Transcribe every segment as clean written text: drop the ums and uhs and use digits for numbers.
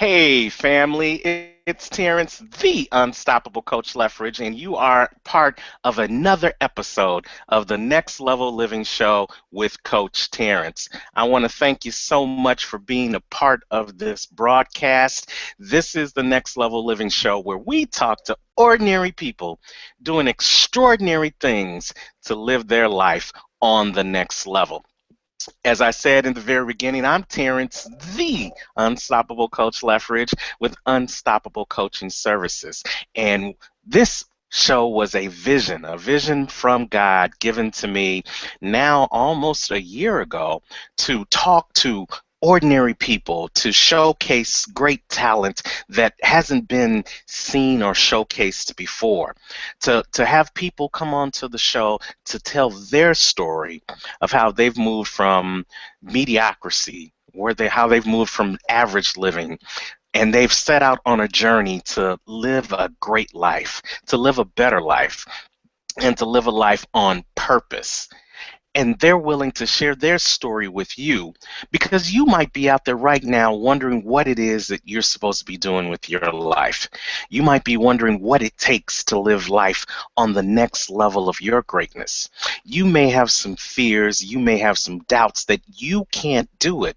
Hey, family, it's Terrence, the Unstoppable Coach Leffridge, and you are part of another episode of the Next Level Living Show with Coach Terrence. I want to thank you so much for being a part of this broadcast. This is the Next Level Living Show where we talk to ordinary people doing extraordinary things to live their life on the next level. As I said in the very beginning, I'm Terrence, the Unstoppable Coach Leffridge with Unstoppable Coaching Services. And this show was a vision from God given to me now almost a year ago to talk to ordinary people, to showcase great talent that hasn't been seen or showcased before, to have people come onto the show to tell their story of how they've moved from mediocrity, how they've moved from average living, and they've set out on a journey to live a great life, to live a better life, and to live a life on purpose. And they're willing to share their story with you because you might be out there right now wondering what it is that you're supposed to be doing with your life. You might be wondering what it takes to live life on the next level of your greatness. You may have some fears, you may have some doubts that you can't do it.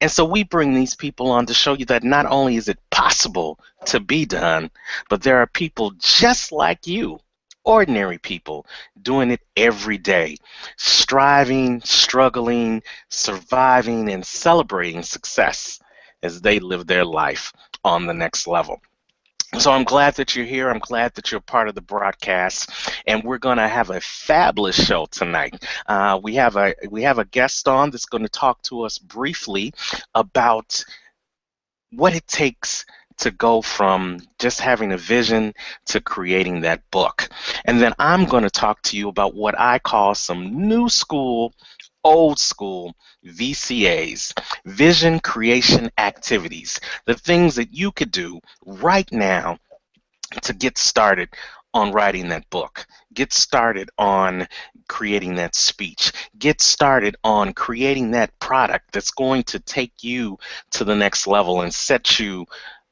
And so we bring these people on to show you that not only is it possible to be done, but there are people just like you, ordinary people, doing it every day, striving, struggling, surviving, and celebrating success as they live their life on the next level. So I'm glad that you're here. I'm glad that you're part of the broadcast, and we're going to have a fabulous show tonight. We have a guest on that's going to talk to us briefly about what it takes to go from just having a vision to creating that book. And then I'm going to talk to you about what I call some new school, old school VCAs, vision creation activities, the things that you could do right now to get started on writing that book, get started on creating that speech, get started on creating that product that's going to take you to the next level and set you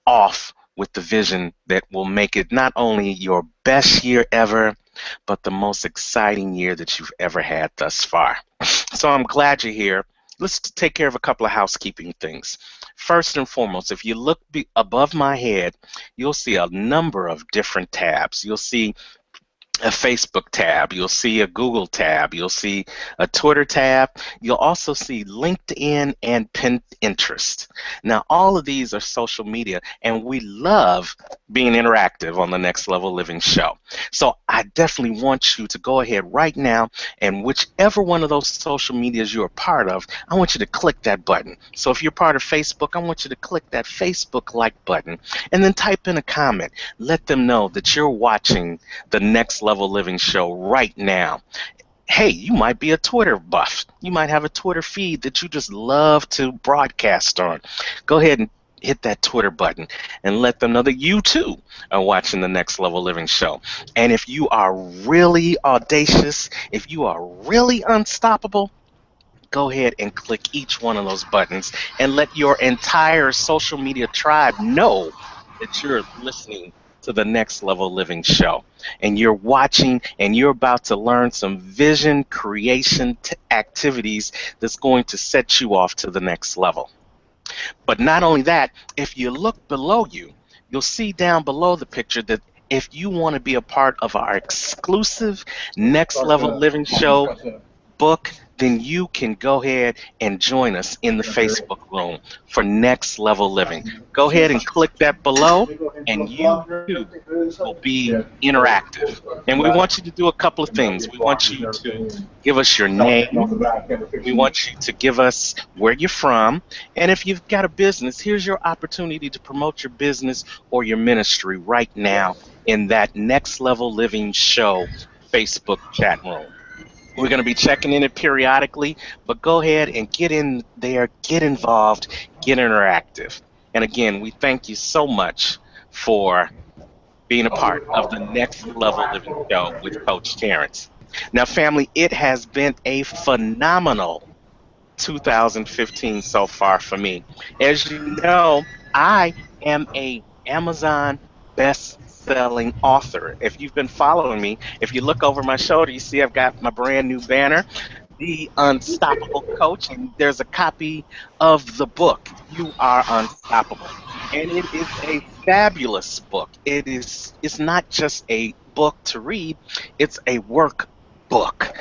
off with the vision that will make it not only your best year ever, but the most exciting year that you've ever had thus far. So I'm glad you're here. Let's take care of a couple of housekeeping things. First and foremost, if you look above my head, you'll see a number of different tabs. You'll see a Facebook tab, you'll see a Google tab, you'll see a Twitter tab, you'll also see LinkedIn and Pinterest. Now, all of these are social media, and we love being interactive on the Next Level Living show. So I definitely want you to go ahead right now, and whichever one of those social medias you're a part of, I want you to click that button. So if you're part of Facebook, I want you to click that Facebook like button, and then type in a comment. Let them know that you're watching the Next Level Living show right now. Hey, you might be a Twitter buff. You might have a Twitter feed that you just love to broadcast on. Go ahead and hit that Twitter button and let them know that you too are watching the Next Level Living show. And if you are really audacious, if you are really unstoppable, go ahead and click each one of those buttons and let your entire social media tribe know that you're listening to the Next Level Living show, and you're watching and you're about to learn some vision creation activities that's going to set you off to the next level. But not only that, if you look below you, you'll see down below the picture that if you want to be a part of our exclusive Next Level Living show book, then you can go ahead and join us in the Facebook room for Next Level Living. Go ahead and click that below, and you too will be interactive. And we want you to do a couple of things. We want you to give us your name. We want you to give us where you're from. And if you've got a business, here's your opportunity to promote your business or your ministry right now in that Next Level Living show Facebook chat room. We're going to be checking in it periodically, but go ahead and get in there, get involved, get interactive. And again, we thank you so much for being a part of the Next Level Living show with Coach Terrence. Now, family, it has been a phenomenal 2015 so far for me. As you know, I am a Amazon best-selling author. If you've been following me, if you look over my shoulder, you see I've got my brand new banner, The Unstoppable Coach, and there's a copy of the book, You Are Unstoppable. And it is a fabulous book. It's not just a book to read, it's a workbook.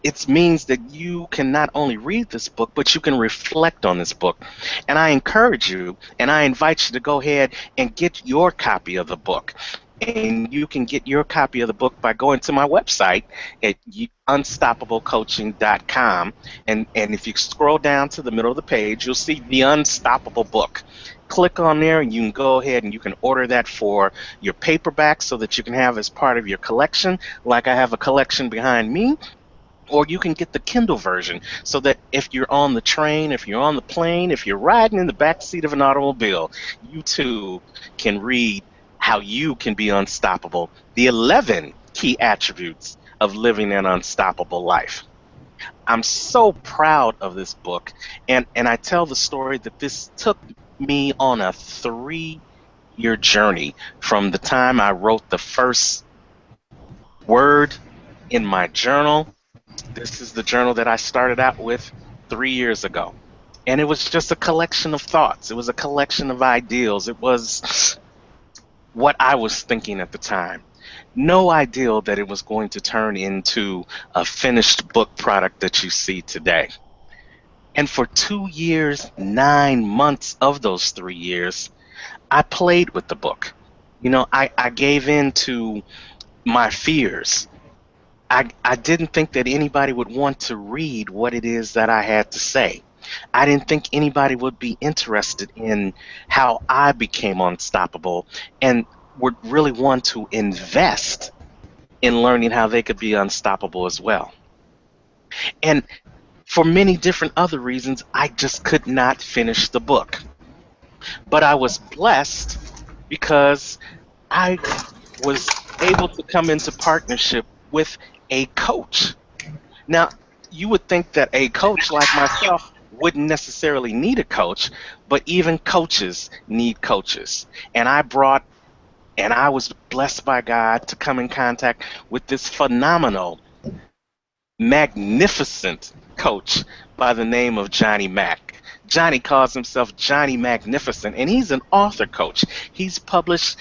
It means that you can not only read this book, but you can reflect on this book. And I encourage you and I invite you to go ahead and get your copy of the book. And you can get your copy of the book by going to my website at unstoppablecoaching.com. And if you scroll down to the middle of the page, you'll see The Unstoppable Book. Click on there and you can go ahead and you can order that for your paperback so that you can have as part of your collection, like I have a collection behind me, or you can get the Kindle version so that if you're on the train, if you're on the plane, if you're riding in the back seat of an automobile, you too can read how you can be unstoppable, the 11 key attributes of living an unstoppable life. I'm so proud of this book, and I tell the story that this took me on a 3-year journey from the time I wrote the first word in my journal. This is the journal that I started out with 3 years ago. And it was just a collection of thoughts. It was a collection of ideals. It was what I was thinking at the time. No idea that it was going to turn into a finished book product that you see today. And for 2 years, 9 months of those 3 years, I played with the book. I gave in to my fears. I didn't think that anybody would want to read what it is that I had to say. I didn't think anybody would be interested in how I became unstoppable and would really want to invest in learning how they could be unstoppable as well. And for many different other reasons, I just could not finish the book. But I was blessed because I was able to come into partnership with a coach. Now, you would think that a coach like myself wouldn't necessarily need a coach, but even coaches need coaches. And I was blessed by God to come in contact with this phenomenal, magnificent coach by the name of Johnny Mack. Johnny calls himself Johnny Magnificent, and he's an author coach. He's published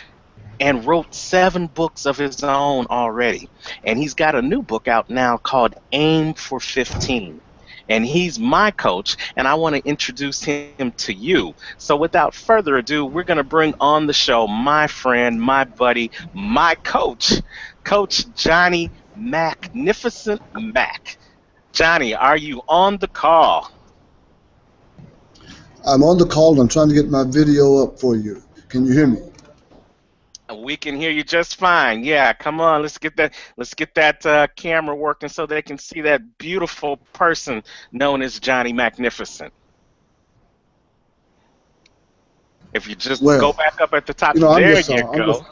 and wrote 7 books of his own already. And he's got a new book out now called Aim for 15. And he's my coach, and I want to introduce him to you. So without further ado, we're going to bring on the show my friend, my buddy, my coach, Coach Johnny Magnificent Mack. Johnny, are you on the call? I'm on the call and I'm trying to get my video up for you. Can you hear me? We can hear you just fine. Yeah, come on, let's get that camera working so they can see that beautiful person known as Johnny Magnificent. If you just go Well, back up at the top, I'm there just, you I'm just, go.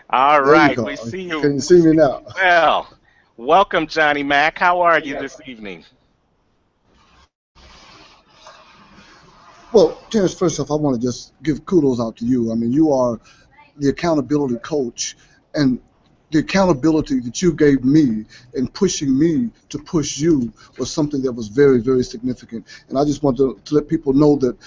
All there you right, go. we see you. Can you We see me see you now? well. Welcome, Johnny Mack. How are you this evening? Well, Terrence, first off, I want to just give kudos out to you. I mean, you are the accountability coach, and the accountability that you gave me and pushing me to push you was something that was very, very significant. And I just want to let people know that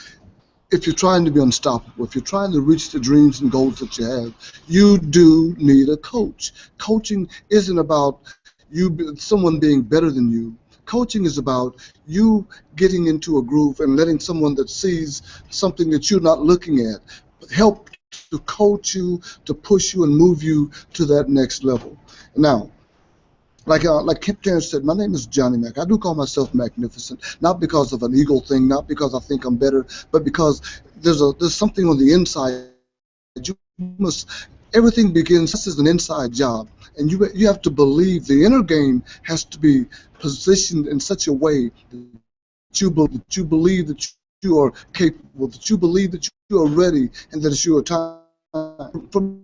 if you're trying to be unstoppable, if you're trying to reach the dreams and goals that you have, you do need a coach. Coaching isn't about someone being better than you. Coaching is about you getting into a groove and letting someone that sees something that you're not looking at help to coach you, to push you and move you to that next level. Now, like Kip Terrence said, my name is Johnny Mack. I do call myself magnificent, not because of an ego thing, not because I think I'm better, but because there's something on the inside. You must Everything begins. This is an inside job, and you have to believe the inner game has to be positioned in such a way that you believe that you are capable, that you believe that you are ready, and that it's your time. For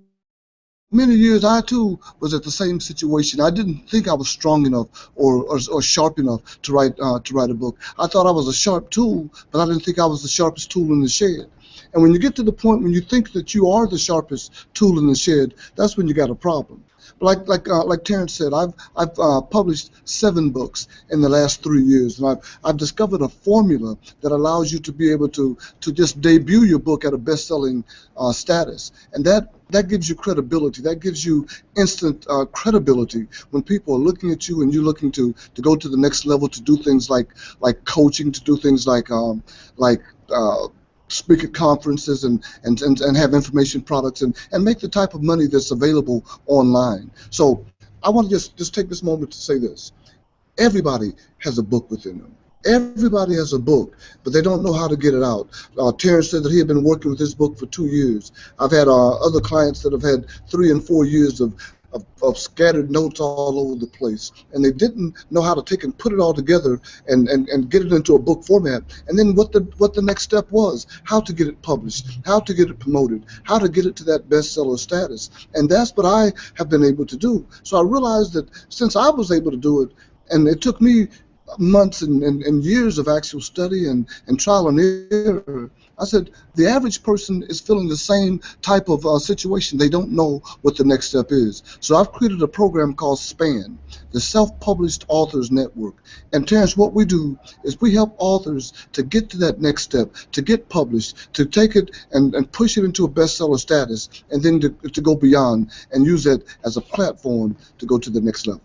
many years, I too was at the same situation. I didn't think I was strong enough or sharp enough to write a book. I thought I was a sharp tool, but I didn't think I was the sharpest tool in the shed. And when you get to the point when you think that you are the sharpest tool in the shed, that's when you got a problem. But like Terrence said, I've published 7 books in the last 3 years, and I've discovered a formula that allows you to be able to just debut your book at a best-selling status, and that gives you credibility. That gives you instant credibility when people are looking at you and you're looking to go to the next level, to do things like coaching, to do things like speak at conferences and have information products and make the type of money that's available online. So I want to just take this moment to say this. Everybody has a book within them. Everybody has a book, but they don't know how to get it out. Terrence said that he had been working with this book for 2 years. I've had other clients that have had 3 and 4 years of scattered notes all over the place, and they didn't know how to take and put it all together and get it into a book format. And then what the next step was, how to get it published, how to get it promoted, how to get it to that bestseller status. And that's what I have been able to do. So I realized that since I was able to do it, and it took me months and years of actual study and trial and error, I said the average person is feeling the same type of situation. They don't know what the next step is. So I've created a program called SPAN, the Self-Published Authors Network. And Terrence, what we do is we help authors to get to that next step, to get published, to take it and push it into a bestseller status, and then to go beyond and use that as a platform to go to the next level.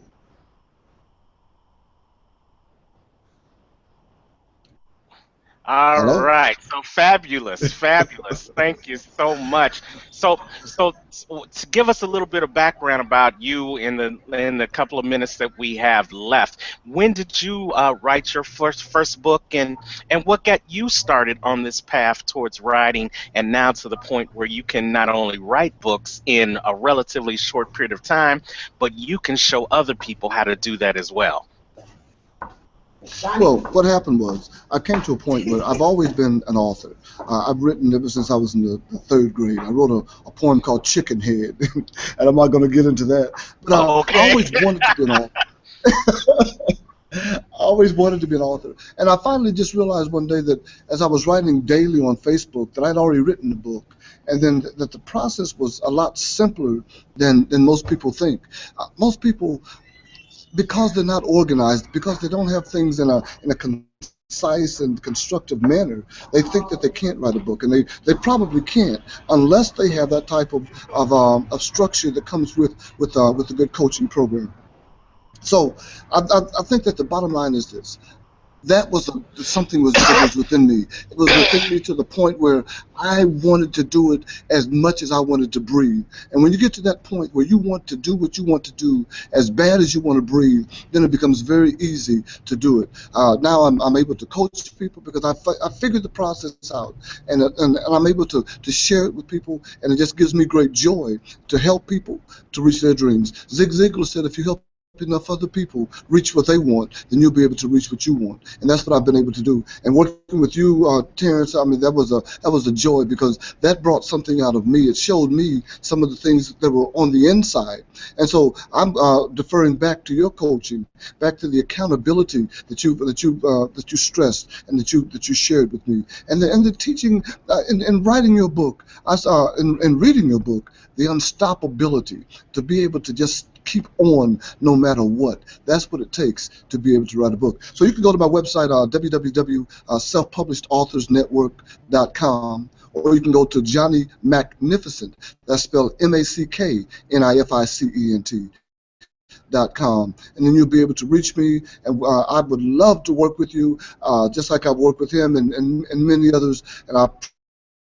All Hello? right. So fabulous, fabulous. Thank you so much. So to give us a little bit of background about you in the couple of minutes that we have left, when did you write your first book, and what got you started on this path towards writing, and now to the point where you can not only write books in a relatively short period of time, but you can show other people how to do that as well? Well, what happened was I came to a point where I've always been an author. I've written ever since I was in the 3rd grade. I wrote a poem called Chicken Head, and I'm not going to get into that. But I Okay. always wanted to be an author. I always wanted to be an author. And I finally just realized one day that as I was writing daily on Facebook that I'd already written the book, and then that the process was a lot simpler than most people think. Most people, because they're not organized, because they don't have things in a concise and constructive manner, they think that they can't write a book, and they probably can't unless they have that type of structure that comes with a good coaching program. So I think that the bottom line is this: that was something that was within me. It was within me to the point where I wanted to do it as much as I wanted to breathe. And when you get to that point where you want to do what you want to do as bad as you want to breathe, then it becomes very easy to do it. Now I'm able to coach people because I figured the process out, and I'm able to share it with people, and it just gives me great joy to help people to reach their dreams. Zig Ziglar said, if you help enough other people reach what they want, then you'll be able to reach what you want, and that's what I've been able to do. And working with you, Terrence, I mean that was a joy because that brought something out of me. It showed me some of the things that were on the inside, and so I'm deferring back to your coaching, back to the accountability that you stressed and that you shared with me, and the teaching in writing your book, in reading your book, the unstoppability to be able to just keep on no matter what. That's what it takes to be able to write a book. So you can go to my website, www.selfpublishedauthors.network.com, or you can go to Johnny Magnificent. That's spelled MACKNIFICENT.com, and then you'll be able to reach me, and I would love to work with you, just like I've worked with him and many others, and I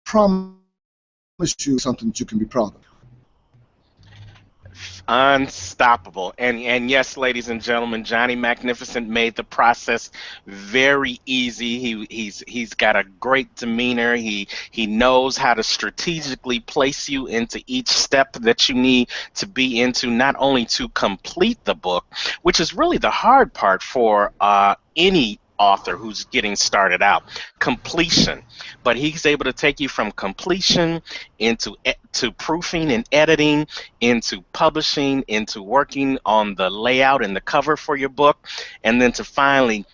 promise you something that you can be proud of. Unstoppable. And yes, ladies and gentlemen, Johnny Magnificent made the process very easy. He's got a great demeanor. He knows how to strategically place you into each step that you need to be into, not only to complete the book, which is really the hard part for any author who's getting started out, completion. But he's able to take you from completion into to proofing and editing, into publishing, into working on the layout and the cover for your book, and then to finally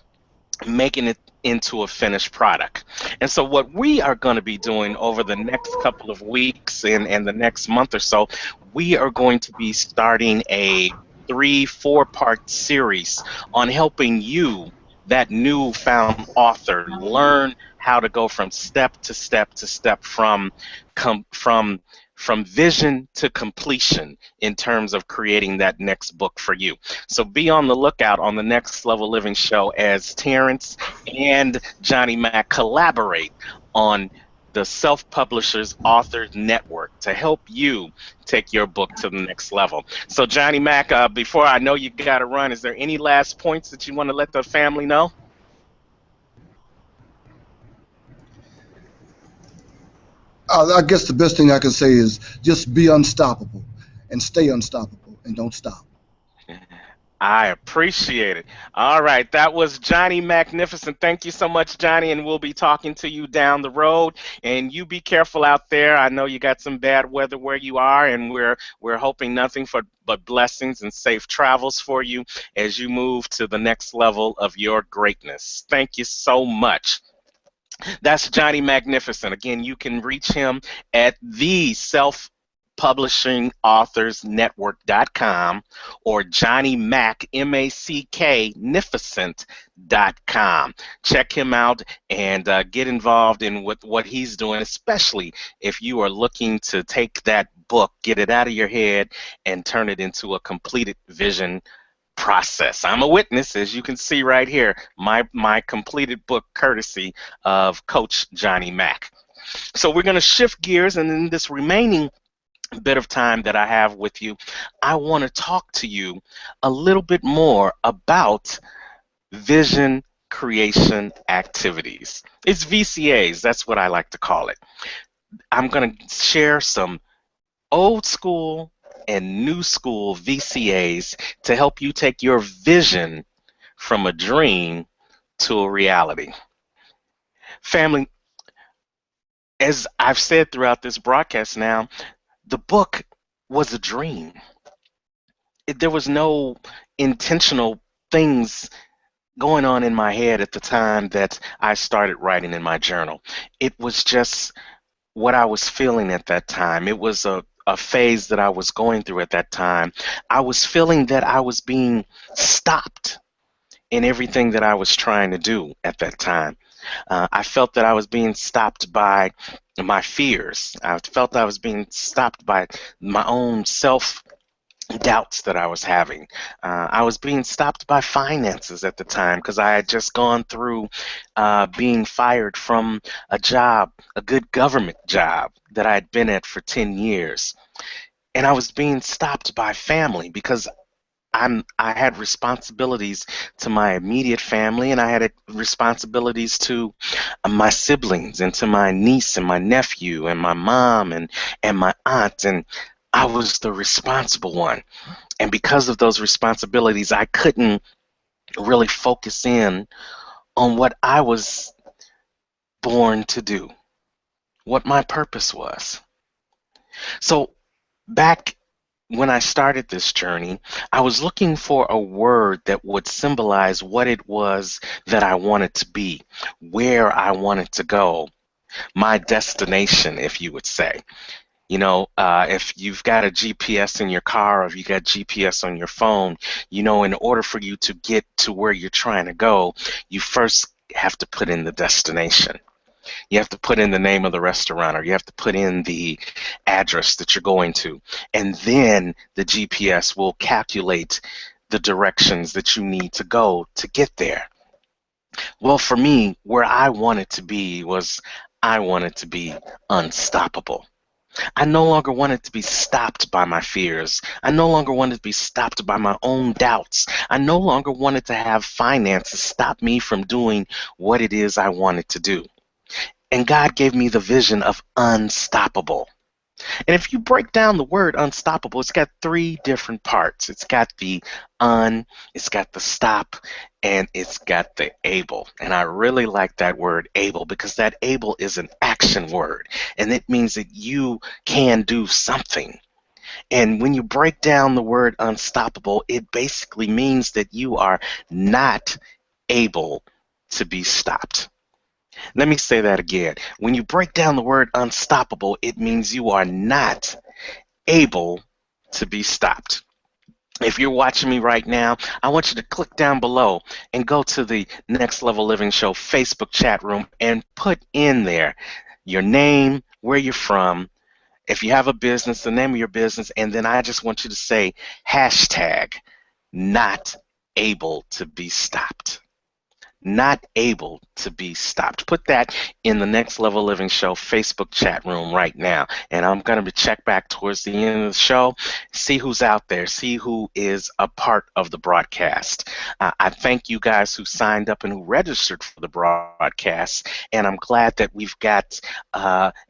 making it into a finished product. And so what we are going to be doing over the next couple of weeks and the next month or so, we are going to be starting a 3, 4 part series on helping you, that newfound author, learn how to go from step to step to step com- from from vision to completion in terms of creating that next book for you. So be on the lookout on the Next Level Living show as Terrence and Johnny Mac collaborate on the Self Publishers Authors Network to help you take your book to the next level. So, Johnny Mac, before I know you got to run, is there any last points that you want to let the family know? I guess the best thing I can say is just be unstoppable and stay unstoppable and don't stop. I appreciate it. All right, that was Johnny Magnificent. Thank you so much, Johnny, and we'll be talking to you down the road. And you be careful out there. I know you got some bad weather where you are, and we're hoping nothing for but blessings and safe travels for you as you move to the next level of your greatness. Thank you so much. That's Johnny Magnificent. Again, you can reach him at the Self Publishing Authors Network.com or Johnny Mac, M-A-C-K, Nificent.com. Check him out and get involved in with what he's doing, especially if you are looking to take that book, get it out of your head, and turn it into a completed vision process. I'm a witness, as you can see right here, my completed book courtesy of Coach Johnny Mack. So we're going to shift gears, and in this remaining bit of time that I have with you, I want to talk to you a little bit more about vision creation activities. It's VCAs, that's what I like to call it. I'm going to share some old school and new school VCAs to help you take your vision from a dream to a reality. Family, as I've said throughout this broadcast now, the book was a dream. There was no intentional things going on in my head at the time that I started writing in my journal. It was just what I was feeling at that time. It was a phase that I was going through at that time. I was feeling that I was being stopped in everything that I was trying to do at that time. I felt that I was being stopped by my fears. I felt I was being stopped by my own self doubts that I was having. I was being stopped by finances at the time because I had just gone through being fired from a job, a good government job that I had been at for 10 years. And I was being stopped by family because I had responsibilities to my immediate family, and I had responsibilities to my siblings and to my niece and my nephew and my mom and my aunt, and I was the responsible one. And because of those responsibilities, I couldn't really focus in on what I was born to do, what my purpose was. So back when I started this journey, I was looking for a word that would symbolize what it was that I wanted to be, where I wanted to go, my destination, if you would say. You know, if you've got a GPS in your car or if you got GPS on your phone, you know, in order for you to get to where you're trying to go, you first have to put in the destination. You have to put in the name of the restaurant, or you have to put in the address that you're going to. And then the GPS will calculate the directions that you need to go to get there. Well, for me, where I wanted to be was I wanted to be unstoppable. I no longer wanted to be stopped by my fears. I no longer wanted to be stopped by my own doubts. I no longer wanted to have finances stop me from doing what it is I wanted to do. And God gave me the vision of unstoppable. And if you break down the word unstoppable, it's got three different parts. It's got the it's got the stop, and it's got the able. And I really like that word able because that able is an action word. And it means that you can do something. And when you break down the word unstoppable, it basically means that you are not able to be stopped. Let me say that again. When you break down the word unstoppable, it means you are not able to be stopped. If you're watching me right now, I want you to click down below and go to the Next Level Living Show Facebook chat room and put in there your name, where you're from, if you have a business, the name of your business, and then I just want you to say hashtag not able to be stopped. Not able to be stopped. Put that in the Next Level Living Show Facebook chat room right now. And I'm going to check back towards the end of the show, see who's out there, see who is a part of the broadcast. I thank you guys who signed up and who registered for the broadcast. And I'm glad that we've got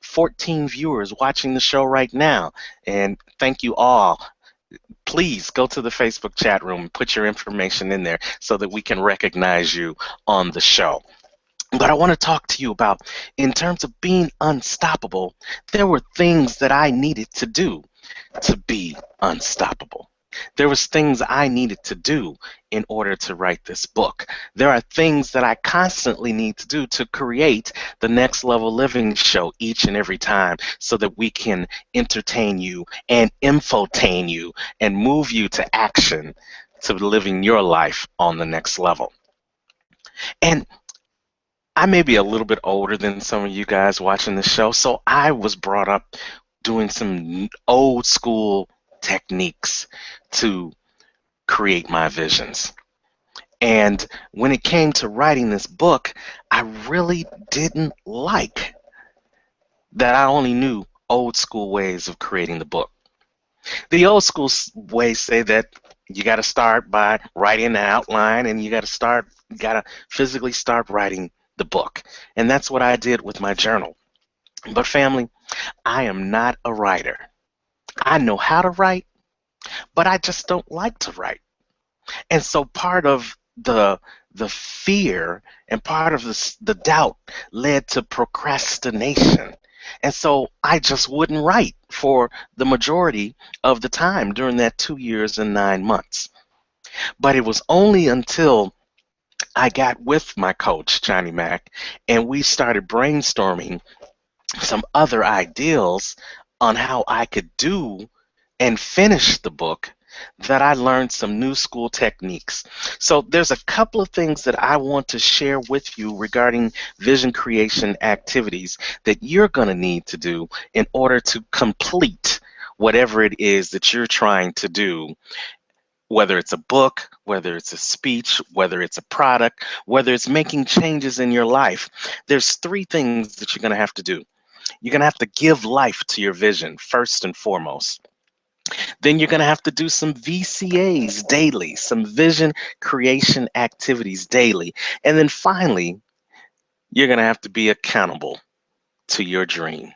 14 viewers watching the show right now. And thank you all. Please go to the Facebook chat room and put your information in there so that we can recognize you on the show. But I want to talk to you about, in terms of being unstoppable, there were things that I needed to do to be unstoppable. There was things I needed to do in order to write this book. There are things that I constantly need to do to create the Next Level Living Show each and every time so that we can entertain you and infotain you and move you to action to living your life on the next level. And I may be a little bit older than some of you guys watching the show, so I was brought up doing some old school techniques to create my visions. And when it came to writing this book, I really didn't like that I only knew old school ways of creating the book. The old school ways say that you got to start by writing an outline and you got to physically start writing the book. And that's what I did with my journal. But family, I am not a writer. I know how to write, but I just don't like to write. And so part of the fear and part of the doubt led to procrastination. And so I just wouldn't write for the majority of the time during that 2 years and 9 months. But it was only until I got with my coach, Johnny Mack, and we started brainstorming some other ideals on how I could do and finish the book that I learned some new school techniques. So there's a couple of things that I want to share with you regarding vision creation activities that you're going to need to do in order to complete whatever it is that you're trying to do, whether it's a book, whether it's a speech, whether it's a product, whether it's making changes in your life. There's three things that you're going to have to do. You're going to have to give life to your vision first and foremost. Then you're going to have to do some VCAs daily, some vision creation activities daily. And then finally, you're going to have to be accountable to your dream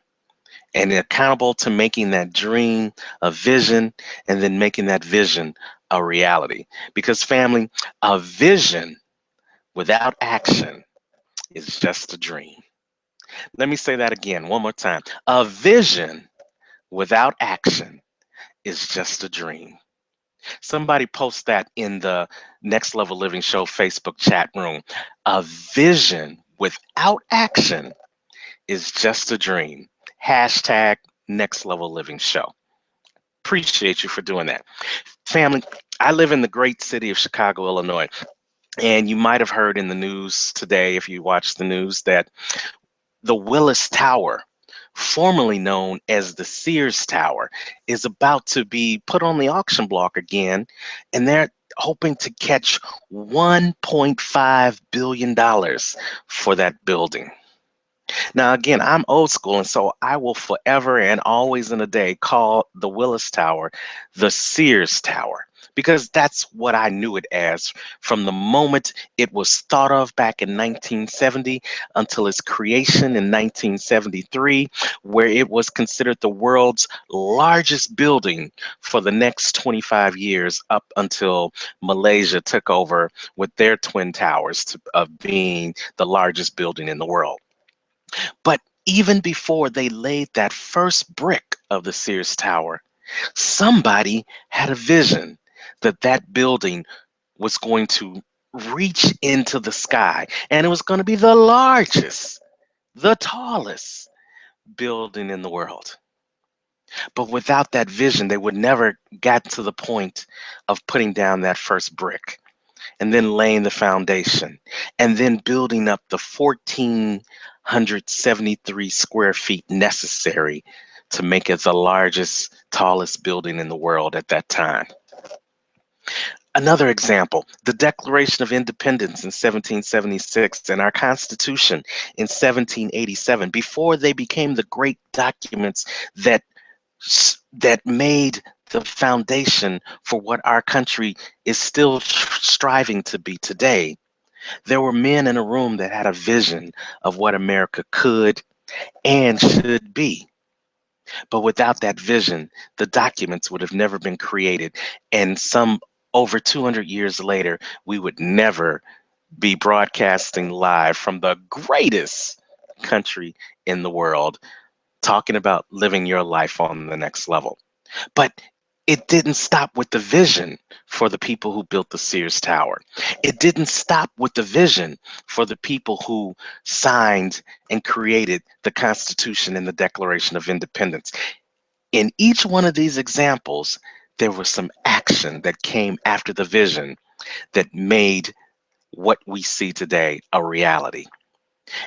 and accountable to making that dream a vision and then making that vision a reality. Because, family, a vision without action is just a dream. Let me say that again one more time. A vision without action is just a dream. Somebody post that in the Next Level Living Show Facebook chat room. A vision without action is just a dream. Hashtag Next Level Living Show. Appreciate you for doing that. Family, I live in the great city of Chicago, Illinois. And you might have heard in the news today, if you watch the news, that the Willis Tower, formerly known as the Sears Tower, is about to be put on the auction block again, and they're hoping to catch $1.5 billion for that building. Now, again, I'm old school, and so I will forever and always in a day call the Willis Tower the Sears Tower, because that's what I knew it as from the moment it was thought of back in 1970 until its creation in 1973, where it was considered the world's largest building for the next 25 years up until Malaysia took over with their twin towers of being the largest building in the world. But even before they laid that first brick of the Sears Tower, somebody had a vision that that building was going to reach into the sky, and it was going to be the largest, the tallest building in the world. But without that vision, they would never get to the point of putting down that first brick and then laying the foundation and then building up the 1,473 square feet necessary to make it the largest, tallest building in the world at that time. Another example, the Declaration of Independence in 1776 and our Constitution in 1787, before they became the great documents that that made the foundation for what our country is still striving to be today. There were men in a room that had a vision of what America could and should be. But without that vision, the documents would have never been created. And some over 200 years later, we would never be broadcasting live from the greatest country in the world, talking about living your life on the next level. But it didn't stop with the vision for the people who built the Sears Tower. It didn't stop with the vision for the people who signed and created the Constitution and the Declaration of Independence. In each one of these examples, there was some action that came after the vision that made what we see today a reality.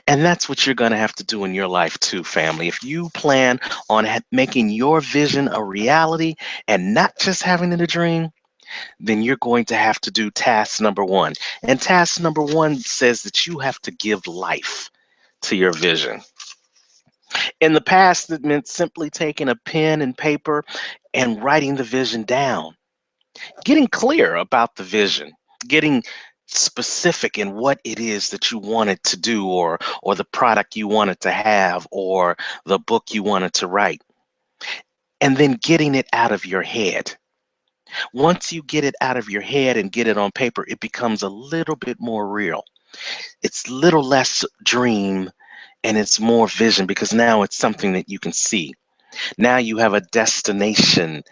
And that's what you're going to have to do in your life too, family. If you plan on making your vision a reality and not just having it a dream, then you're going to have to do task number one. And task number one says that you have to give life to your vision. In the past, it meant simply taking a pen and paper and writing the vision down, getting clear about the vision, getting specific in what it is that you wanted to do, or the product you wanted to have, or the book you wanted to write, and then getting it out of your head. Once you get it out of your head and get it on paper, it becomes a little bit more real. It's little less dream and it's more vision, because now it's something that you can see. Now you have a destination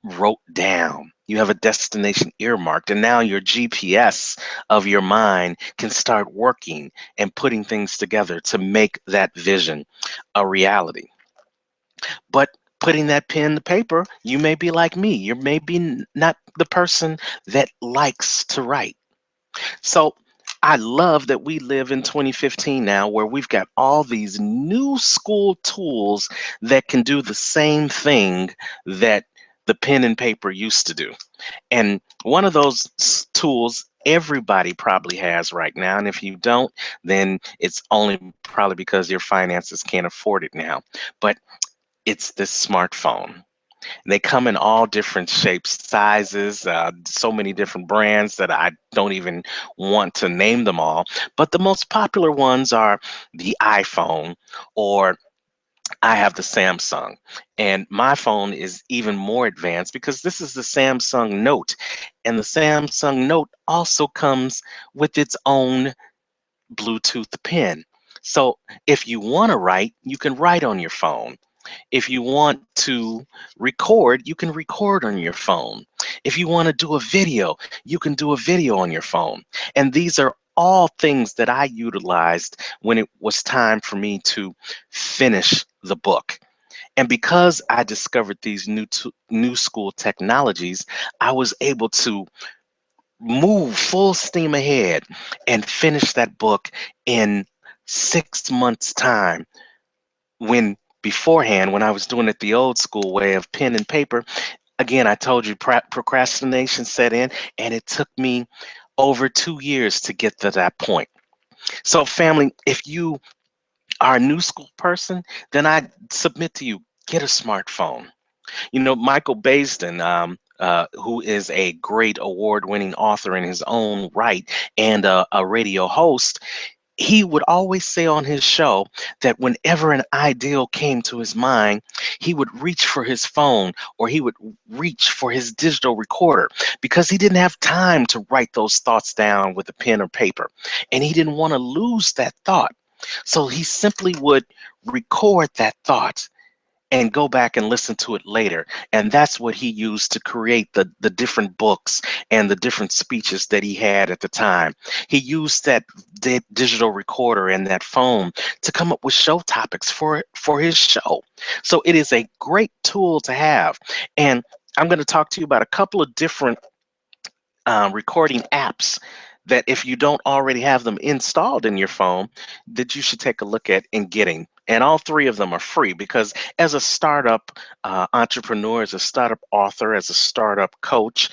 wrote down. You have a destination earmarked, and now your GPS of your mind can start working and putting things together to make that vision a reality. But putting that pen to paper, you may be like me. You're maybe not the person that likes to write. So I love that we live in 2015 now, where we've got all these new school tools that can do the same thing that the pen and paper used to do. And one of those tools everybody probably has right now. And if you don't, then it's only probably because your finances can't afford it now. But it's this smartphone. They come in all different shapes, sizes, so many different brands that I don't even want to name them all. But the most popular ones are the iPhone, or I have the Samsung. And my phone is even more advanced because this is the Samsung Note. And the Samsung Note also comes with its own Bluetooth pen. So if you want to write, you can write on your phone. If you want to record, you can record on your phone. If you want to do a video, you can do a video on your phone. And these are all things that I utilized when it was time for me to finish the book. And because I discovered these new school technologies, I was able to move full steam ahead and finish that book in 6 months' time, when beforehand, when I was doing it the old school way of pen and paper, again, I told you procrastination set in, and it took me over 2 years to get to that point. So, family, if you are a new school person, then I submit to you, get a smartphone. You know, Michael Baisden, who is a great award-winning author in his own right and a radio host, he would always say on his show that whenever an ideal came to his mind, he would reach for his phone or he would reach for his digital recorder, because he didn't have time to write those thoughts down with a pen or paper. And he didn't want to lose that thought. So he simply would record that thought and go back and listen to it later. And that's what he used to create the different books and the different speeches that he had at the time. He used that digital recorder and that phone to come up with show topics for his show. So it is a great tool to have. And I'm going to talk to you about a couple of different recording apps that if you don't already have them installed in your phone, that you should take a look at and getting. And all three of them are free because as a startup entrepreneur, as a startup author, as a startup coach,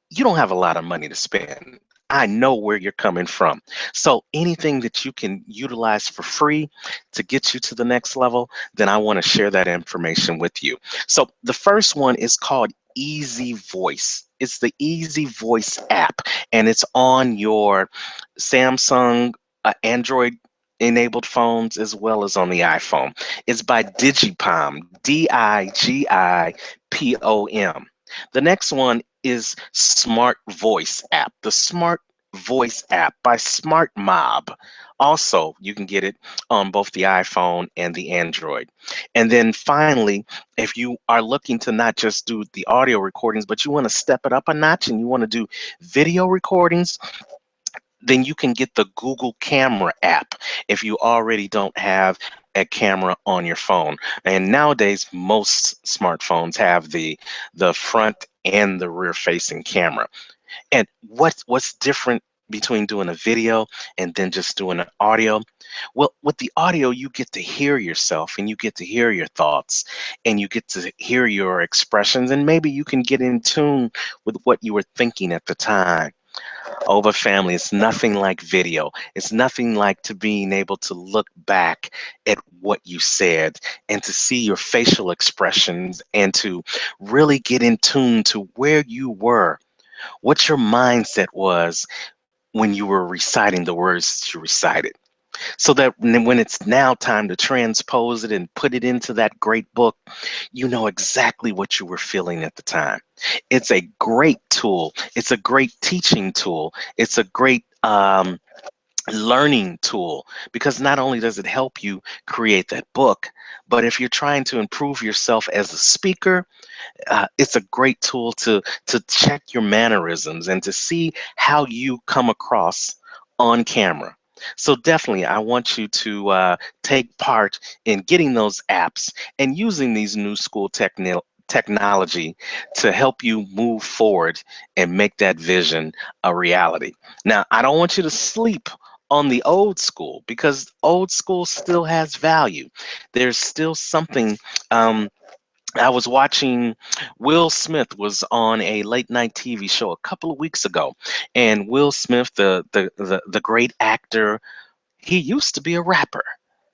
you don't have a lot of money to spend. I know where you're coming from. So anything that you can utilize for free to get you to the next level, then I want to share that information with you. So the first one is called Easy Voice. It's the Easy Voice app, and it's on your Samsung, Android enabled phones as well as on the iPhone. It's by Digipom, Digipom. The next one is Smart Voice app, the Smart Voice app by Smart Mob. Also, you can get it on both the iPhone and the Android. And then finally, if you are looking to not just do the audio recordings, but you want to step it up a notch and you want to do video recordings, then you can get the Google Camera app if you already don't have a camera on your phone. And nowadays, most smartphones have the front and the rear facing camera. And what's different between doing a video and then just doing an audio? Well, with the audio, you get to hear yourself and you get to hear your thoughts and you get to hear your expressions, and maybe you can get in tune with what you were thinking at the time. Over family, it's nothing like video. It's nothing like to being able to look back at what you said and to see your facial expressions and to really get in tune to where you were, what your mindset was when you were reciting the words that you recited. So that when it's now time to transpose it and put it into that great book, you know exactly what you were feeling at the time. It's a great tool. It's a great teaching tool. It's a great learning tool because not only does it help you create that book, but if you're trying to improve yourself as a speaker, it's a great tool to check your mannerisms and to see how you come across on camera. So definitely, I want you to take part in getting those apps and using these new school technology to help you move forward and make that vision a reality. Now, I don't want you to sleep on the old school because old school still has value. There's still something. I was watching Will Smith was on a late night TV show a couple of weeks ago, and Will Smith, the great actor, he used to be a rapper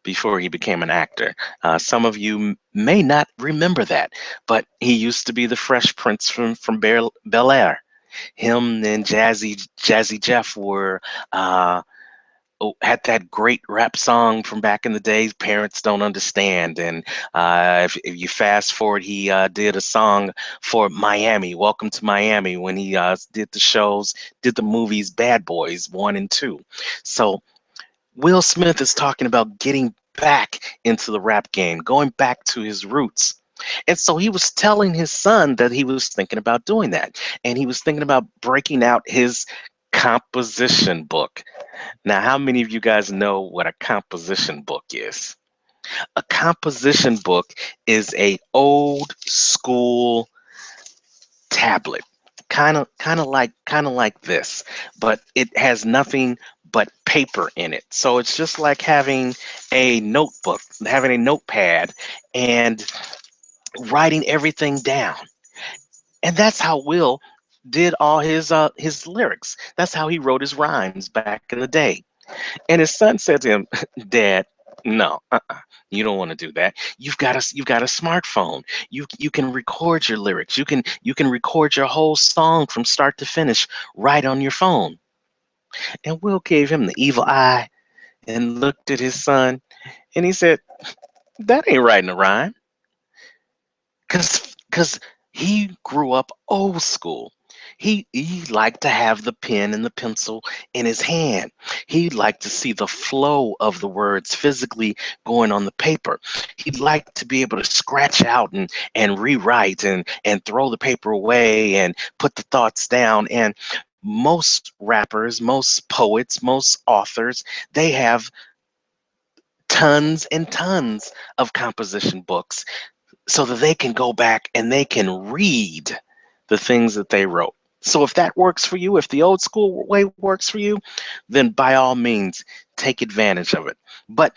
before he became an actor. Some of you may not remember that, but he used to be the Fresh Prince from Bel Air. Him and Jazzy Jeff were had that great rap song from back in the days, Parents Don't Understand. And if you fast forward, he did a song for Miami, Welcome to Miami, when he did the shows, did the movies Bad Boys 1 and 2. So Will Smith is talking about getting back into the rap game, going back to his roots. And so he was telling his son that he was thinking about doing that. And he was thinking about breaking out his composition book. Now, how many of you guys know what a composition book is? A composition book is a old school tablet, kind of like this, but it has nothing but paper in it. So it's just like having a notebook, having a notepad, and writing everything down. And that's how Will did all his lyrics. That's how he wrote his rhymes back in the day. And his son said to him, "Dad, no, you don't want to do that. You've got a smartphone. You can record your lyrics. You can record your whole song from start to finish right on your phone." And Will gave him the evil eye and looked at his son and he said, "That ain't writing a rhyme." Cause he grew up old school. He liked to have the pen and the pencil in his hand. He'd like to see the flow of the words physically going on the paper. He'd like to be able to scratch out and rewrite and throw the paper away and put the thoughts down. And most rappers, most poets, most authors, they have tons and tons of composition books so that they can go back and they can read the things that they wrote. So if that works for you, if the old school way works for you, then by all means, take advantage of it. But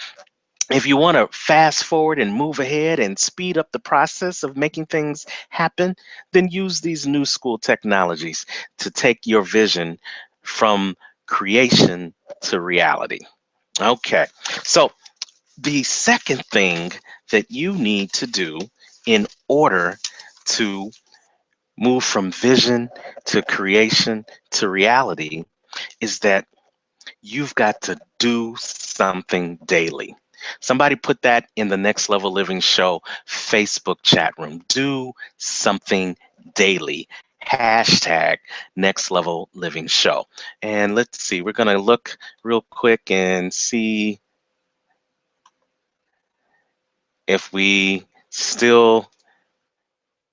if you want to fast forward and move ahead and speed up the process of making things happen, then use these new school technologies to take your vision from creation to reality. Okay, so the second thing that you need to do in order to move from vision to creation to reality is that you've got to do something daily. Somebody put that in the Next Level Living Show Facebook chat room. Do something daily. Hashtag Next Level Living Show. And let's see, we're going to look real quick and see if we still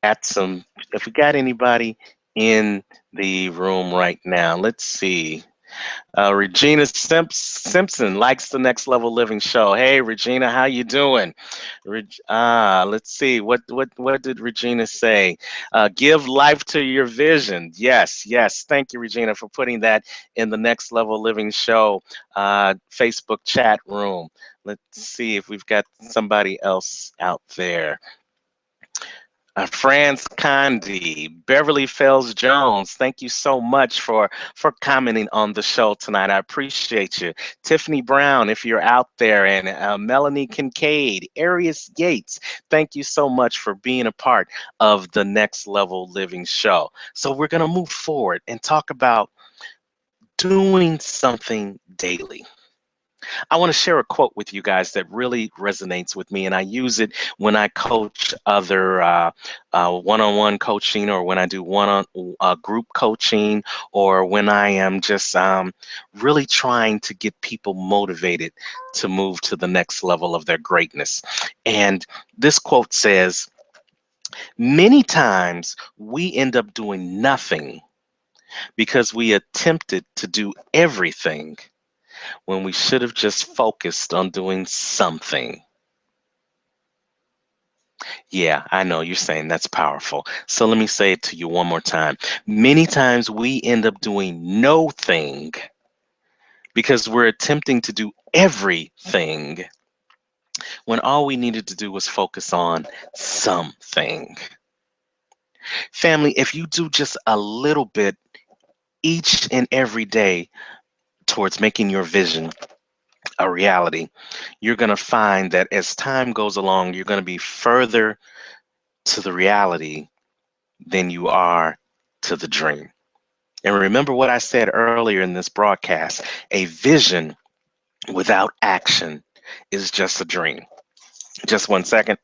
got some, if we got anybody in the room right now. Let's see. Regina Simpson likes the Next Level Living Show. Hey, Regina, how you doing? Let's see. What did Regina say? Give life to your vision. Yes, yes. Thank you, Regina, for putting that in the Next Level Living Show Facebook chat room. Let's see if we've got somebody else out there. Franz Condi, Beverly Fells Jones, thank you so much for commenting on the show tonight. I appreciate you. Tiffany Brown, if you're out there, and Melanie Kincaid, Arius Yates, thank you so much for being a part of the Next Level Living Show. So we're going to move forward and talk about doing something daily. I want to share a quote with you guys that really resonates with me, and I use it when I coach other one-on-one coaching, or when I do one-on group coaching, or when I am just really trying to get people motivated to move to the next level of their greatness. And this quote says, "Many times we end up doing nothing because we attempted to do everything when we should have just focused on doing something." Yeah, I know you're saying that's powerful. So let me say it to you one more time. Many times we end up doing no thing because we're attempting to do everything when all we needed to do was focus on something. Family, if you do just a little bit each and every day towards making your vision a reality, you're going to find that as time goes along, you're going to be further to the reality than you are to the dream. And remember what I said earlier in this broadcast, a vision without action is just a dream. Just one second.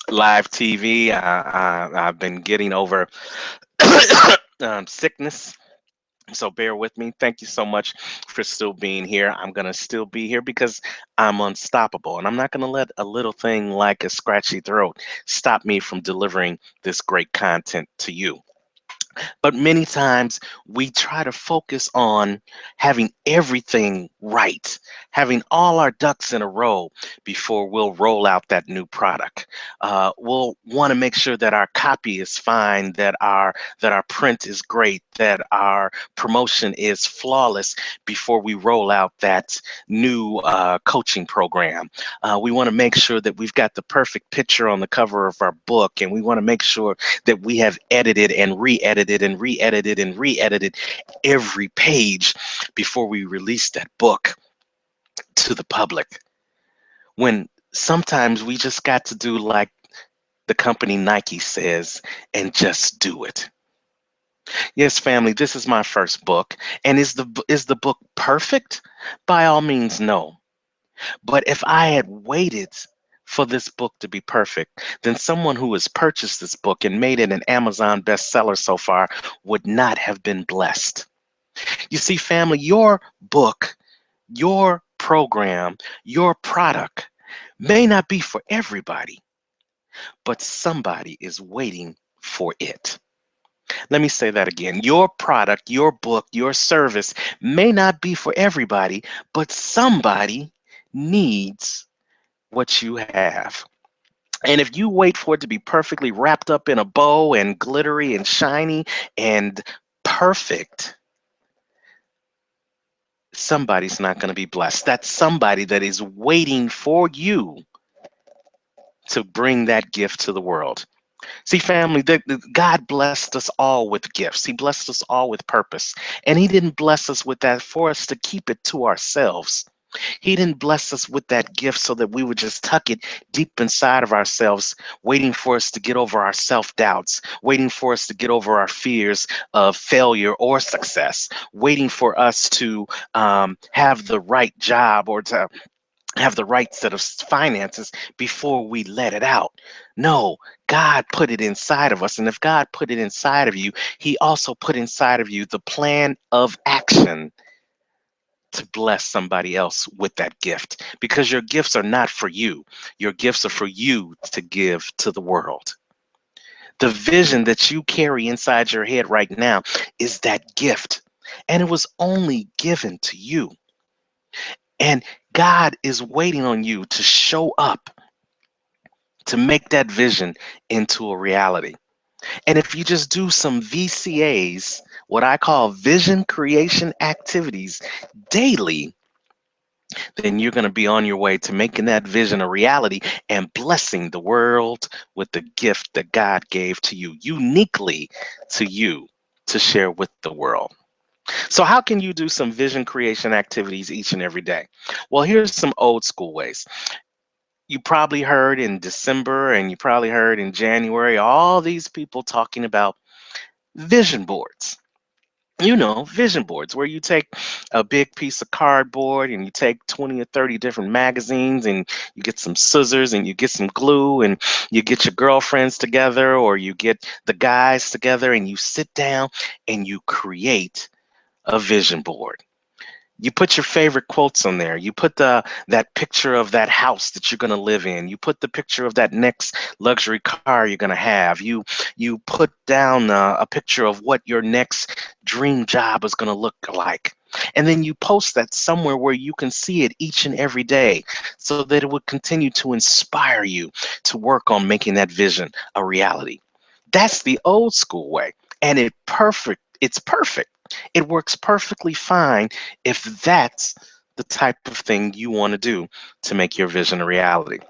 Live TV, I've been getting over sickness. So bear with me. Thank you so much for still being here. I'm going to still be here because I'm unstoppable. And I'm not going to let a little thing like a scratchy throat stop me from delivering this great content to you. But many times we try to focus on having everything right, having all our ducks in a row before we'll roll out that new product. We'll want to make sure that our copy is fine, that our print is great, that our promotion is flawless before we roll out that new coaching program. We want to make sure that we've got the perfect picture on the cover of our book, and we want to make sure that we have edited and re-edited and re-edited and re-edited every page before we release that book to the public. When sometimes we just got to do like the company Nike says and just do it. Yes, family, this is my first book. And is the book perfect? By all means, no. But if I had waited for this book to be perfect, then someone who has purchased this book and made it an Amazon bestseller so far would not have been blessed. You see, family, your book, your program, your product may not be for everybody, but somebody is waiting for it. Let me say that again. Your product, your book, your service may not be for everybody, but somebody needs what you have. And if you wait for it to be perfectly wrapped up in a bow and glittery and shiny and perfect, somebody's not going to be blessed. That's somebody that is waiting for you to bring that gift to the world. See, family, God blessed us all with gifts. He blessed us all with purpose. And He didn't bless us with that for us to keep it to ourselves. He didn't bless us with that gift so that we would just tuck it deep inside of ourselves, waiting for us to get over our self doubts, waiting for us to get over our fears of failure or success, waiting for us to have the right job or to have the right set of finances before we let it out. No, God put it inside of us. And if God put it inside of you, He also put inside of you the plan of action to bless somebody else with that gift, because your gifts are not for you. Your gifts are for you to give to the world. The vision that you carry inside your head right now is that gift, and it was only given to you. And God is waiting on you to show up to make that vision into a reality. And if you just do some VCAs, what I call vision creation activities daily, then you're going to be on your way to making that vision a reality and blessing the world with the gift that God gave to you, uniquely to you, to share with the world. So, how can you do some vision creation activities each and every day? Well, here's some old school ways. You probably heard in December and you probably heard in January all these people talking about vision boards. You know, vision boards where you take a big piece of cardboard and you take 20 or 30 different magazines and you get some scissors and you get some glue and you get your girlfriends together or you get the guys together and you sit down and you create a vision board. You put your favorite quotes on there. You put that picture of that house that you're going to live in. You put the picture of that next luxury car you're going to have. You put down a picture of what your next dream job is going to look like. And then you post that somewhere where you can see it each and every day so that it would continue to inspire you to work on making that vision a reality. That's the old school way. And it's perfect. It works perfectly fine if that's the type of thing you want to do to make your vision a reality.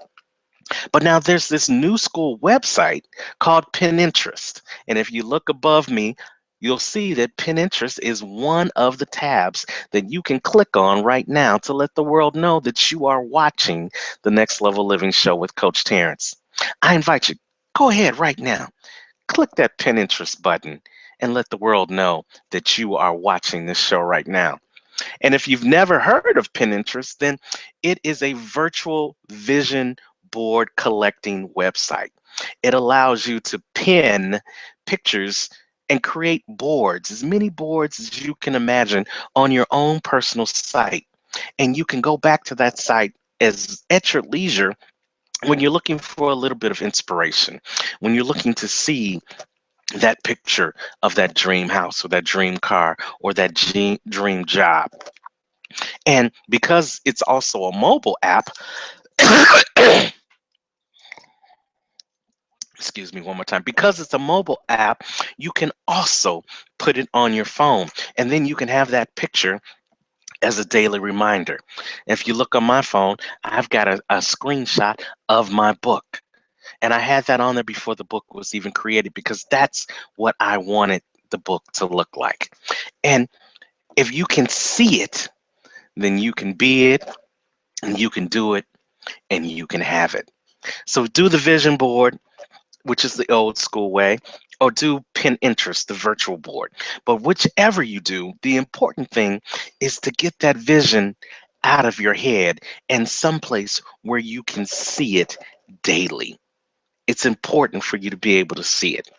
But now there's this new school website called Pinterest. And if you look above me, you'll see that Pinterest is one of the tabs that you can click on right now to let the world know that you are watching the Next Level Living show with Coach Terrence. I invite you, go ahead right now, click that Pinterest button and let the world know that you are watching this show right now. And if you've never heard of Pinterest, then it is a virtual vision board collecting website. It allows you to pin pictures and create boards, as many boards as you can imagine, on your own personal site. And you can go back to that site as at your leisure when you're looking for a little bit of inspiration, when you're looking to see that picture of that dream house or that dream car or that dream job. And because it's also a mobile app, excuse me one more time, because it's a mobile app, you can also put it on your phone. And then you can have that picture as a daily reminder. If you look on my phone, I've got a screenshot of my book. And I had that on there before the book was even created because that's what I wanted the book to look like. And if you can see it, then you can be it and you can do it and you can have it. So do the vision board, which is the old school way, or do Pinterest, the virtual board. But whichever you do, the important thing is to get that vision out of your head and someplace where you can see it daily. It's important for you to be able to see it.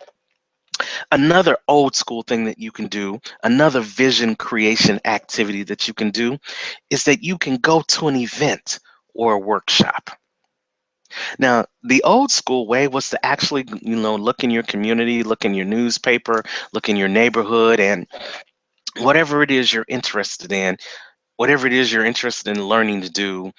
Another old school thing that you can do, another vision creation activity that you can do, is that you can go to an event or a workshop. Now, the old school way was to actually, look in your community, look in your newspaper, look in your neighborhood, and whatever it is you're interested in, whatever it is you're interested in learning to do,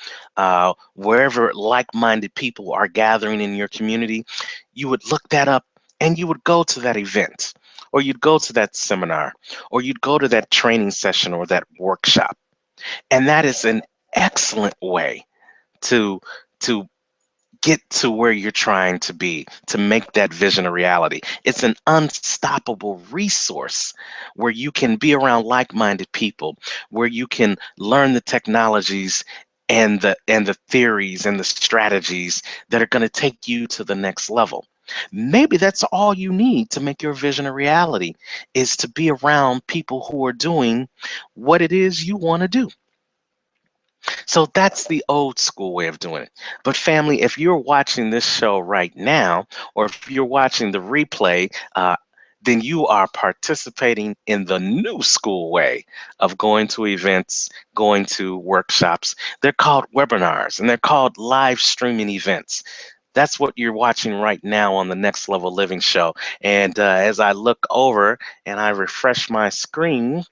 wherever like-minded people are gathering in your community, you would look that up and you would go to that event, or you'd go to that seminar, or you'd go to that training session or that workshop. And that is an excellent way to to get to where you're trying to be, to make that vision a reality. It's an unstoppable resource where you can be around like-minded people, where you can learn the technologies and the theories and the strategies that are going to take you to the next level. Maybe that's all you need to make your vision a reality, is to be around people who are doing what it is you want to do. So that's the old school way of doing it. But family, if you're watching this show right now, or if you're watching the replay, then you are participating in the new school way of going to events, going to workshops. They're called webinars and they're called live streaming events. That's what you're watching right now on the Next Level Living show. And as I look over and I refresh my screen,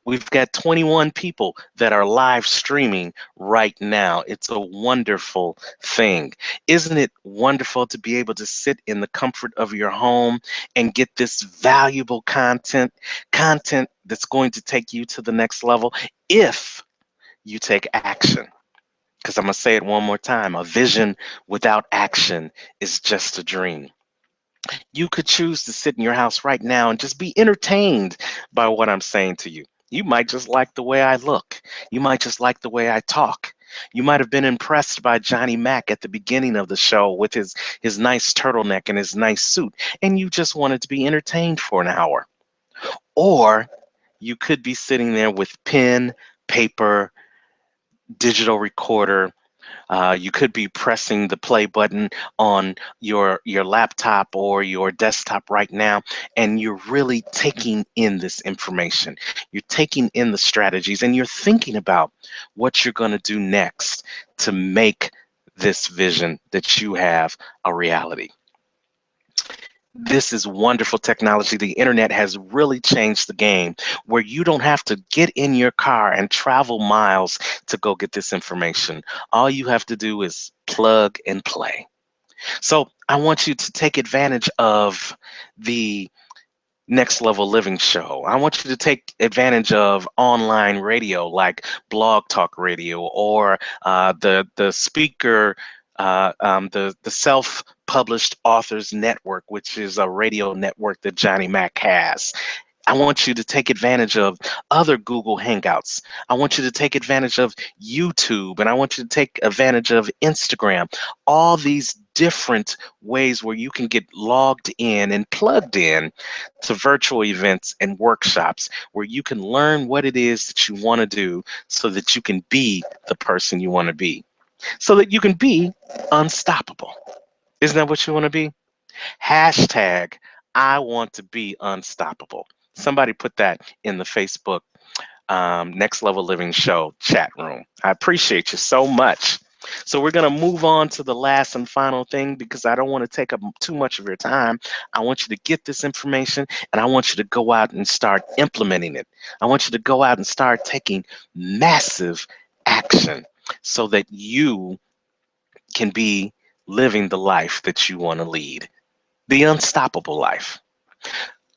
we've got 21 people that are live streaming right now. It's a wonderful thing. Isn't it wonderful to be able to sit in the comfort of your home and get this valuable content that's going to take you to the next level if you take action? Because I'm going to say it one more time. A vision without action is just a dream. You could choose to sit in your house right now and just be entertained by what I'm saying to you. You might just like the way I look. You might just like the way I talk. You might have been impressed by Johnny Mack at the beginning of the show with his nice turtleneck and his nice suit, and you just wanted to be entertained for an hour. Or you could be sitting there with pen, paper, digital recorder. You could be pressing the play button on your laptop or your desktop right now, and you're really taking in this information. You're taking in the strategies, and you're thinking about what you're going to do next to make this vision that you have a reality. This is wonderful technology. The internet has really changed the game where you don't have to get in your car and travel miles to go get this information. All you have to do is plug and play. So I want you to take advantage of the Next Level Living show. I want you to take advantage of online radio like Blog Talk Radio, or the speaker, the self-published authors network, which is a radio network that Johnny Mack has. I want you to take advantage of other Google Hangouts. I want you to take advantage of YouTube, and I want you to take advantage of Instagram. All these different ways where you can get logged in and plugged in to virtual events and workshops where you can learn what it is that you want to do so that you can be the person you want to be, so that you can be unstoppable. Isn't that what you want to be? Hashtag I want to be unstoppable. Somebody put that in the Facebook Next Level Living Show chat room. I appreciate you so much. So we're going to move on to the last and final thing because I don't want to take up too much of your time. I want you to get this information and I want you to go out and start implementing it. I want you to go out and start taking massive action so that you can be living the life that you want to lead, the unstoppable life.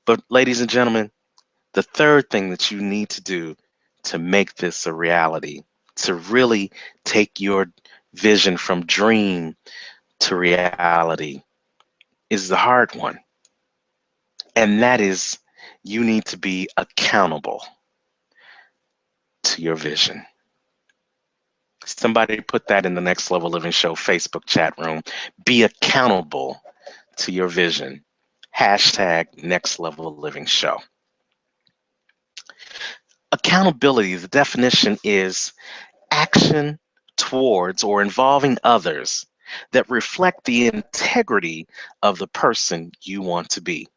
But ladies and gentlemen, the third thing that you need to do to make this a reality, to really take your vision from dream to reality, is the hard one. And that is, you need to be accountable to your vision. Somebody put that in the Next Level Living Show Facebook chat room. Be accountable to your vision. Hashtag Next Level Living Show. Accountability, the definition is action towards or involving others that reflect the integrity of the person you want to be.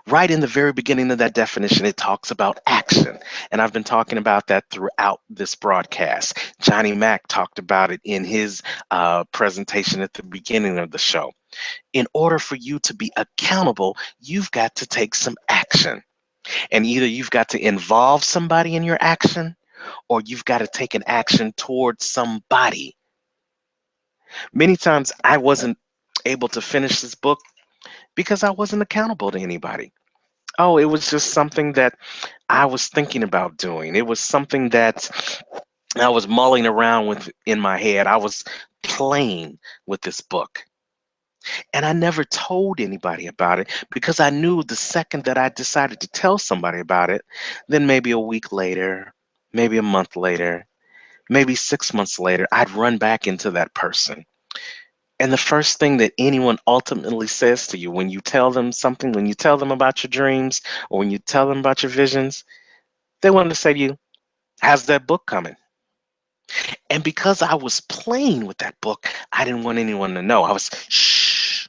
Right in the very beginning of that definition, it talks about action. And I've been talking about that throughout this broadcast. Johnny Mack talked about it in his presentation at the beginning of the show. In order for you to be accountable, you've got to take some action. And either you've got to involve somebody in your action or you've got to take an action towards somebody. Many times I wasn't able to finish this book because I wasn't accountable to anybody. Oh, it was just something that I was thinking about doing. It was something that I was mulling around with in my head. I was playing with this book. And I never told anybody about it because I knew the second that I decided to tell somebody about it, then maybe a week later, maybe a month later, maybe 6 months later, I'd run back into that person. And the first thing that anyone ultimately says to you when you tell them something, when you tell them about your dreams or when you tell them about your visions, they want to say to you, how's that book coming? And because I was playing with that book, I didn't want anyone to know. I was shh.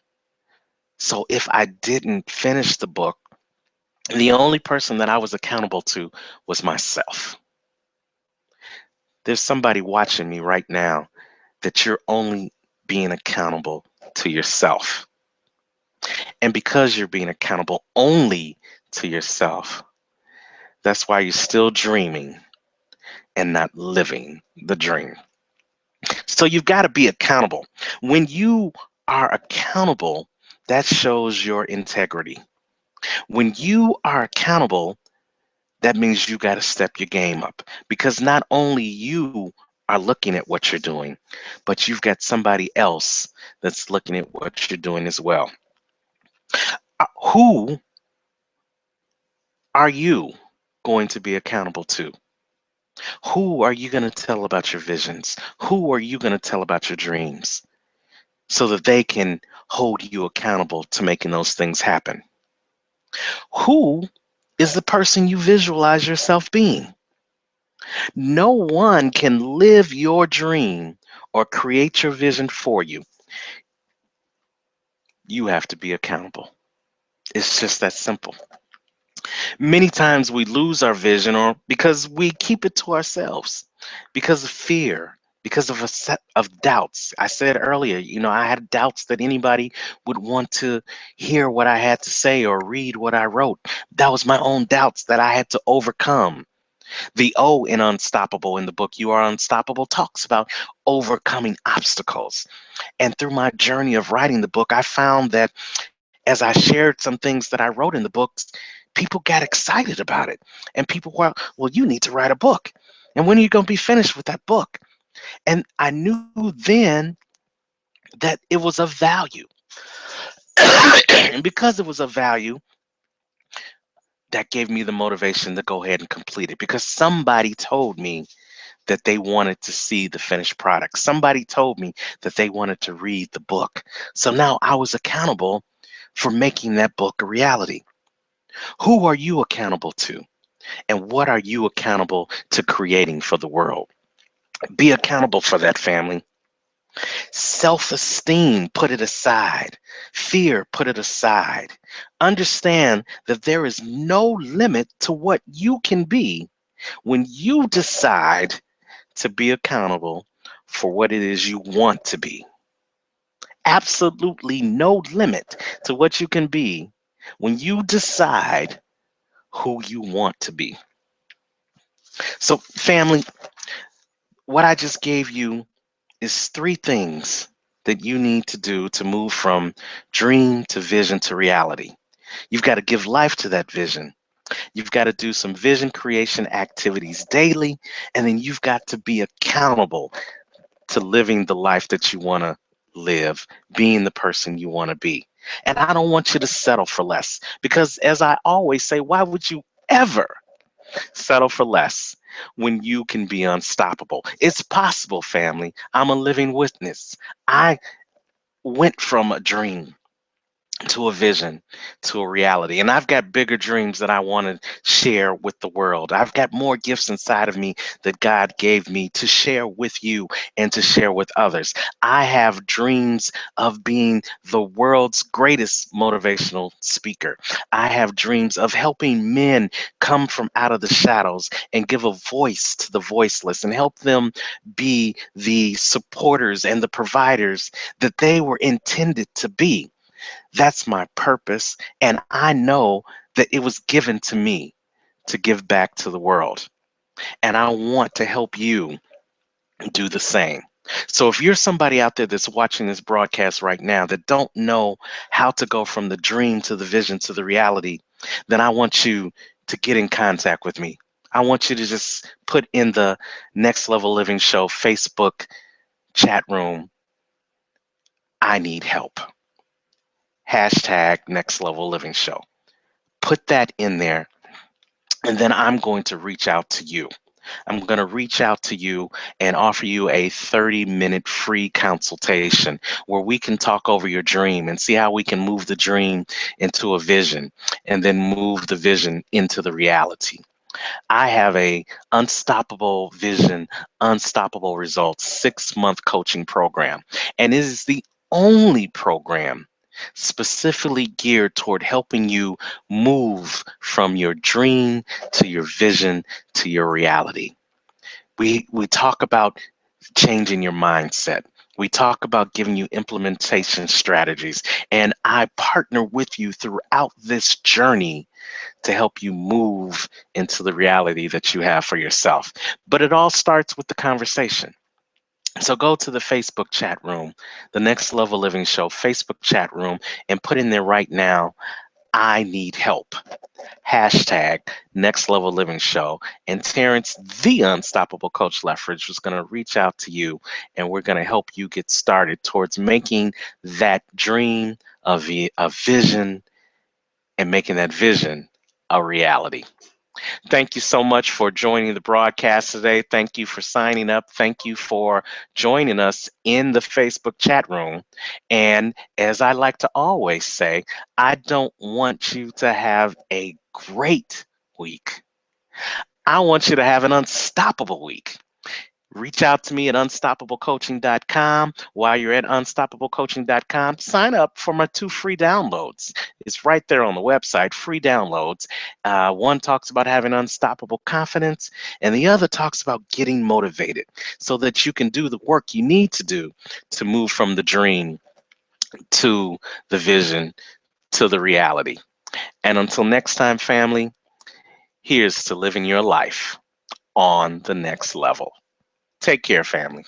So if I didn't finish the book, the only person that I was accountable to was myself. There's somebody watching me right now that you're only being accountable to yourself. And because you're being accountable only to yourself, that's why you're still dreaming and not living the dream. So you've got to be accountable. When you are accountable, that shows your integrity. When you are accountable, that means you got to step your game up because not only you are looking at what you're doing, but you've got somebody else that's looking at what you're doing as well. Who are you going to be accountable to? Who are you going to tell about your visions? Who are you going to tell about your dreams so that they can hold you accountable to making those things happen? Who is the person you visualize yourself being? No one can live your dream or create your vision for you. You have to be accountable. It's just that simple. Many times we lose our vision or because we keep it to ourselves, because of fear, because of a set of doubts. I said earlier, I had doubts that anybody would want to hear what I had to say or read what I wrote. That was my own doubts that I had to overcome. The O in Unstoppable in the book, You Are Unstoppable, talks about overcoming obstacles. And through my journey of writing the book, I found that as I shared some things that I wrote in the books, people got excited about it. And people were, well, you need to write a book. And when are you going to be finished with that book? And I knew then that it was of value. And because it was of value, that gave me the motivation to go ahead and complete it because somebody told me that they wanted to see the finished product. Somebody told me that they wanted to read the book. So now I was accountable for making that book a reality. Who are you accountable to? And what are you accountable to creating for the world? Be accountable for that, family. Self esteem, put it aside. Fear, put it aside. Understand that there is no limit to what you can be when you decide to be accountable for what it is you want to be. Absolutely no limit to what you can be when you decide who you want to be. So, family, what I just gave you is three things that you need to do to move from dream to vision to reality. You've got to give life to that vision. You've got to do some vision creation activities daily, and then you've got to be accountable to living the life that you want to live, being the person you want to be. And I don't want you to settle for less because, as I always say, why would you ever settle for less when you can be unstoppable? It's possible, family. I'm a living witness. I went from a dream to a vision, to a reality. And I've got bigger dreams that I want to share with the world. I've got more gifts inside of me that God gave me to share with you and to share with others. I have dreams of being the world's greatest motivational speaker. I have dreams of helping men come from out of the shadows and give a voice to the voiceless and help them be the supporters and the providers that they were intended to be. That's my purpose. And I know that it was given to me to give back to the world. And I want to help you do the same. So if you're somebody out there that's watching this broadcast right now that don't know how to go from the dream to the vision to the reality, then I want you to get in contact with me. I want you to just put in the Next Level Living Show Facebook chat room, I need help. Hashtag Next Level Living Show. Put that in there, and then I'm going to reach out to you. I'm going to reach out to you and offer you a 30-minute free consultation where we can talk over your dream and see how we can move the dream into a vision and then move the vision into the reality. I have a unstoppable vision, unstoppable results 6-month coaching program, and it is the only program specifically geared toward helping you move from your dream to your vision to your reality. We talk about changing your mindset. We talk about giving you implementation strategies, and I partner with you throughout this journey to help you move into the reality that you have for yourself. But it all starts with the conversation. So go to the Facebook chat room, the Next Level Living Show Facebook chat room, and put in there right now, I need help. Hashtag Next Level Living Show. And Terrence, the Unstoppable Coach Leffridge, was going to reach out to you and we're going to help you get started towards making that dream a vision and making that vision a reality. Thank you so much for joining the broadcast today. Thank you for signing up. Thank you for joining us in the Facebook chat room. And as I like to always say, I don't want you to have a great week. I want you to have an unstoppable week. Reach out to me at unstoppablecoaching.com. While you're at unstoppablecoaching.com, sign up for my 2 free downloads. It's right there on the website, free downloads. One talks about having unstoppable confidence, and the other talks about getting motivated so that you can do the work you need to do to move from the dream to the vision to the reality. And until next time, family, here's to living your life on the next level. Take care, family.